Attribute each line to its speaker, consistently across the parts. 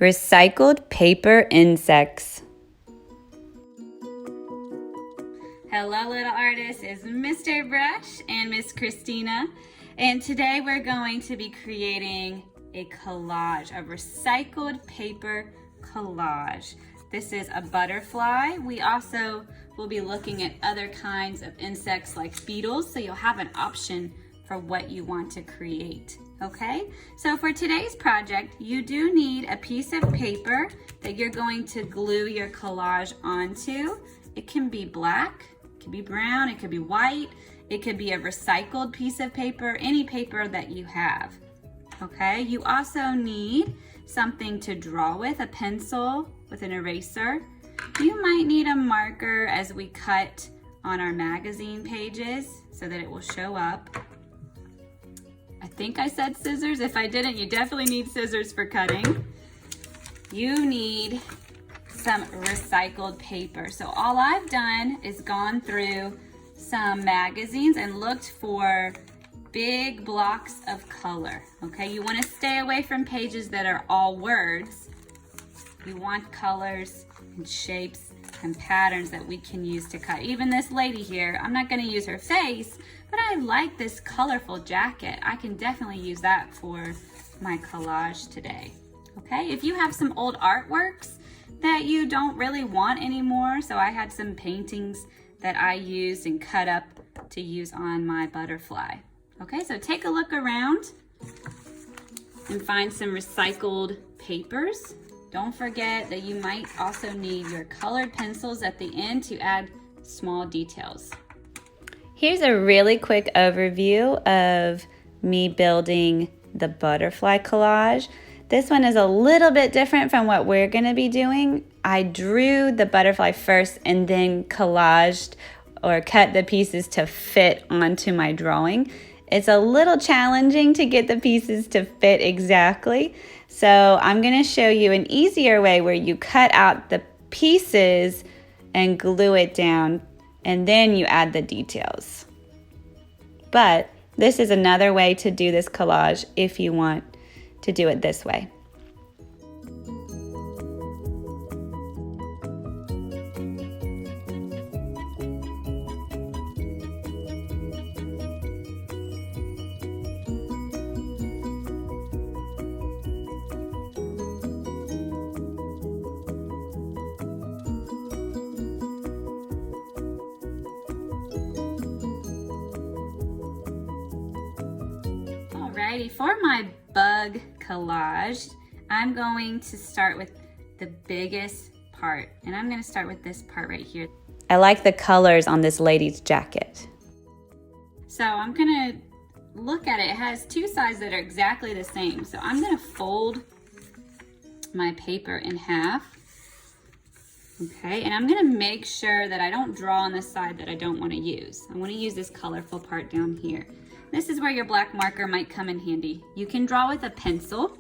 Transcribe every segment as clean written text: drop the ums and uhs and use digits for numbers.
Speaker 1: Recycled paper insects. Hello little artists, it's Mr. Brush and Miss Christina, and today we're going to be creating a collage, a recycled paper collage. This is a butterfly. We also will be looking at other kinds of insects like beetles, so you'll have an option for what you want to create. Okay, so for today's project, you do need a piece of paper that you're going to glue your collage onto. It can be black, it can be brown, it could be white, it could be a recycled piece of paper, any paper that you have. Okay, you also need something to draw with, a pencil with an eraser. You might need a marker as we cut on our magazine pages so that it will show up. I think I said scissors. If I didn't, you definitely need scissors for cutting. You need some recycled paper. So all I've done is gone through some magazines and looked for big blocks of color. Okay, you want to stay away from pages that are all words. You want colors and shapes and patterns that we can use to cut. Even this lady here, I'm not going to use her face, but I like this colorful jacket. I can definitely use that for my collage today. Okay, if you have some old artworks that you don't really want anymore, so I had some paintings that I used and cut up to use on my butterfly. Okay, so take a look around and find some recycled papers. Don't forget that you might also need your colored pencils at the end to add small details. Here's a really quick overview of me building the butterfly collage. This one is a little bit different from what we're going to be doing. I drew the butterfly first and then collaged or cut the pieces to fit onto my drawing. It's a little challenging to get the pieces to fit exactly. So I'm going to show you an easier way where you cut out the pieces and glue it down, and then you add the details. But this is another way to do this collage if you want to do it this way. Alrighty, for my bug collage, I'm going to start with the biggest part, and I'm going to start with this part right here. I like the colors on this lady's jacket. So I'm going to look at it. It has two sides that are exactly the same. So I'm going to fold my paper in half. Okay, and I'm going to make sure that I don't draw on the side that I don't want to use. I want to use this colorful part down here. This is where your black marker might come in handy. You can draw with a pencil,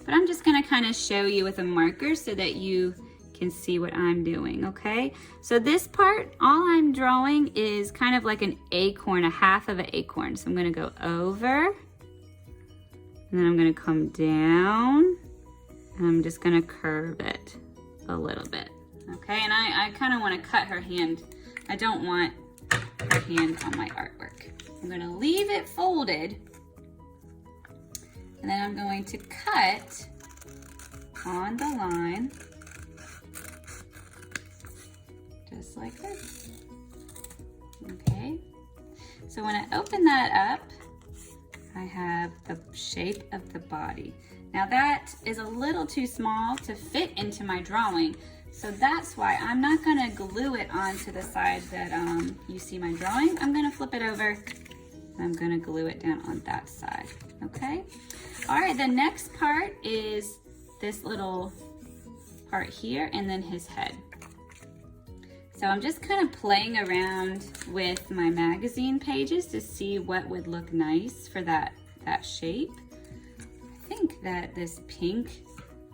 Speaker 1: but I'm just going to kind of show you with a marker so that you can see what I'm doing, okay? So this part, all I'm drawing is kind of like an acorn, a half of an acorn. So I'm going to go over, and then I'm going to come down, and I'm just going to curve it a little bit, okay? And I kind of want to cut her hand. I don't want her hand on my artwork. I'm going to leave it folded, and then I'm going to cut on the line, just like this. Okay, so when I open that up, I have the shape of the body. Now that is a little too small to fit into my drawing, so that's why I'm not going to glue it onto the side that you see my drawing. I'm going to flip it over. I'm going to glue it down on that side, okay? All right, the next part is this little part here and then his head. So I'm just kind of playing around with my magazine pages to see what would look nice for that shape. I think that this pink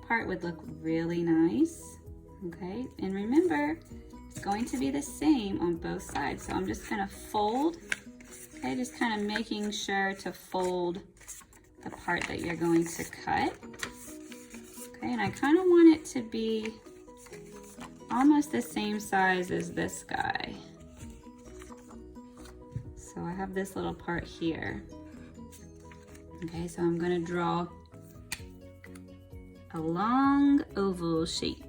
Speaker 1: part would look really nice, okay? And remember, it's going to be the same on both sides. So I'm just going to fold. Okay, just kind of making sure to fold the part that you're going to cut. Okay, and I kind of want it to be almost the same size as this guy. So I have this little part here. Okay, so I'm gonna draw a long oval shape.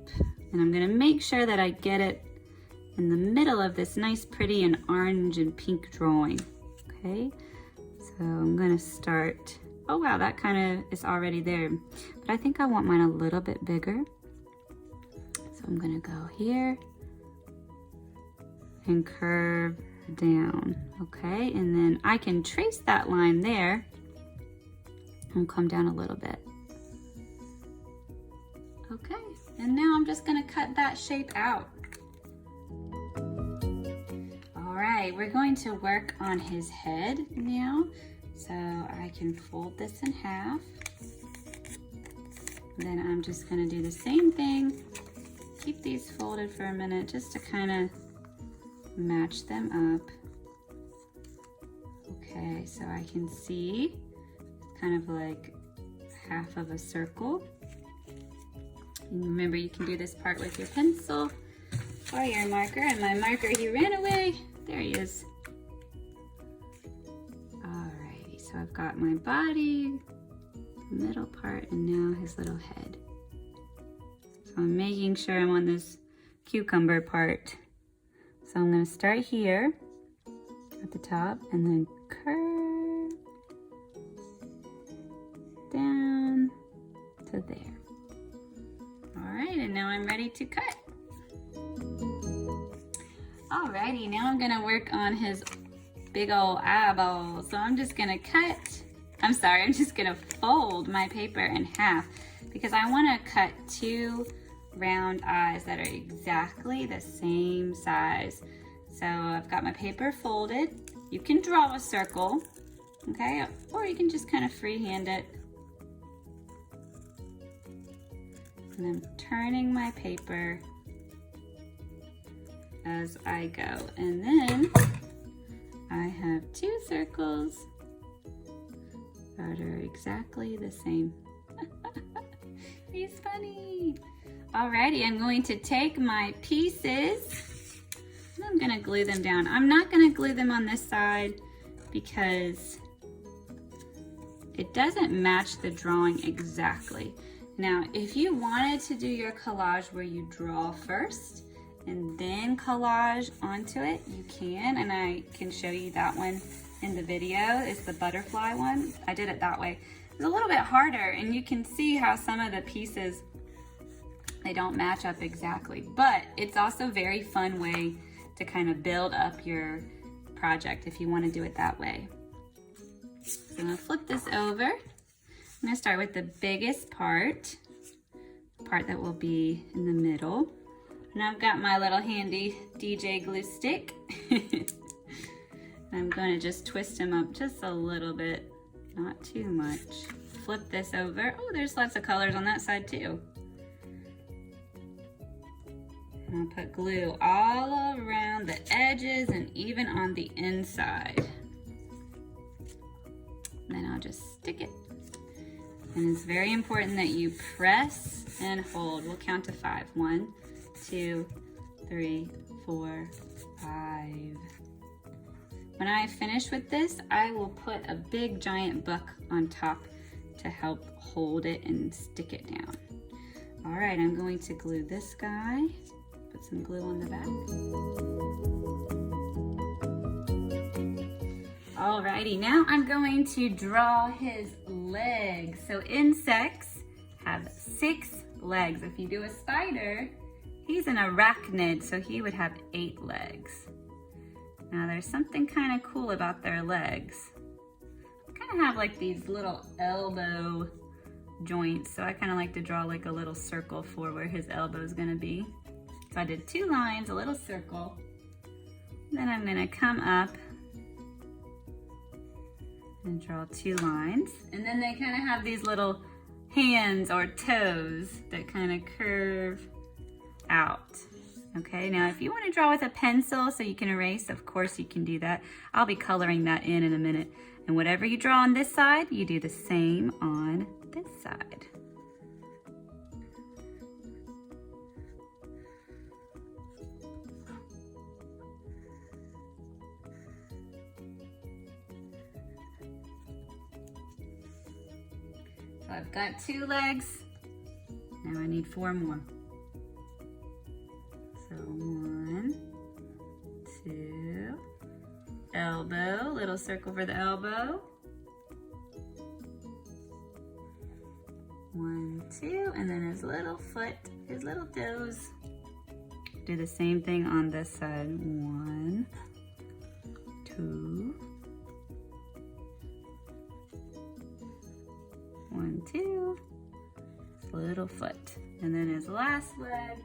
Speaker 1: And I'm gonna make sure that I get it in the middle of this nice, pretty, and orange and pink drawing. Okay, so I'm gonna start. Oh wow, that kind of is already there. But I think I want mine a little bit bigger. So I'm gonna go here and curve down. Okay, and then I can trace that line there and come down a little bit. Okay, and now I'm just gonna cut that shape out. All right, we're going to work on his head now. So I can fold this in half. Then I'm just gonna do the same thing. Keep these folded for a minute just to kind of match them up. Okay, so I can see kind of like half of a circle. And remember, you can do this part with your pencil or your marker. And my marker, he ran away. There he is. Alrighty, so I've got my body, middle part, and now his little head. So I'm making sure I'm on this cucumber part. So I'm going to start here at the top and then curve down to there. All right, and now I'm ready to cut. Alrighty, now I'm gonna work on his big old eyeball. So I'm just gonna I'm just gonna fold my paper in half because I wanna cut two round eyes that are exactly the same size. So I've got my paper folded. You can draw a circle, okay? Or you can just kind of freehand it. And I'm turning my paper as I go. And then I have two circles that are exactly the same. He's funny. Alrighty, I'm going to take my pieces and I'm gonna glue them down. I'm not gonna glue them on this side because it doesn't match the drawing exactly. Now, if you wanted to do your collage where you draw first and then collage onto it, you can, and I can show you that one in the video. It's the butterfly one. I did it that way. It's a little bit harder, and you can see how some of the pieces, they don't match up exactly, but it's also a very fun way to kind of build up your project if you want to do it that way. So I'm gonna flip this over. I'm gonna start with the biggest part, the part that will be in the middle. And I've got my little handy DJ glue stick. I'm gonna just twist them up just a little bit, not too much. Flip this over. Oh, there's lots of colors on that side too. I'm gonna put glue all around the edges and even on the inside. Then I'll just stick it. And it's very important that you press and hold. We'll count to 5. 1, 2, 3, 4, 5. When I finish with this, I will put a big giant book on top to help hold it and stick it down. All right, I'm going to glue this guy. Put some glue on the back. Alrighty, now I'm going to draw his legs. So insects have 6 legs. If you do a spider, he's an arachnid, so he would have 8 legs. Now there's something kind of cool about their legs. They kind of have like these little elbow joints, so I kind of like to draw like a little circle for where his elbow is going to be. So I did 2 lines, a little circle. Then I'm going to come up and draw 2 lines. And then they kind of have these little hands or toes that kind of curve out. Okay, now if you want to draw with a pencil so you can erase, of course you can do that. I'll be coloring that in a minute. And whatever you draw on this side, you do the same on this side. So I've got 2 legs. Now I need 4 more. So 1, 2, elbow, little circle for the elbow. 1, 2, and then his little foot, his little toes. Do the same thing on this side. 1, 2, 1, 2, his little foot. And then his last leg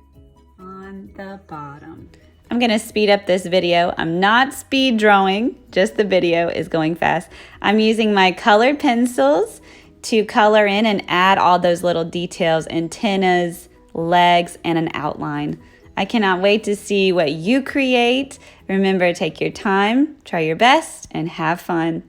Speaker 1: on the bottom. I'm gonna speed up this video. I'm not speed drawing, just the video is going fast. I'm using my colored pencils to color in and add all those little details, antennas, legs, and an outline. I cannot wait to see what you create. Remember, take your time, try your best, and have fun.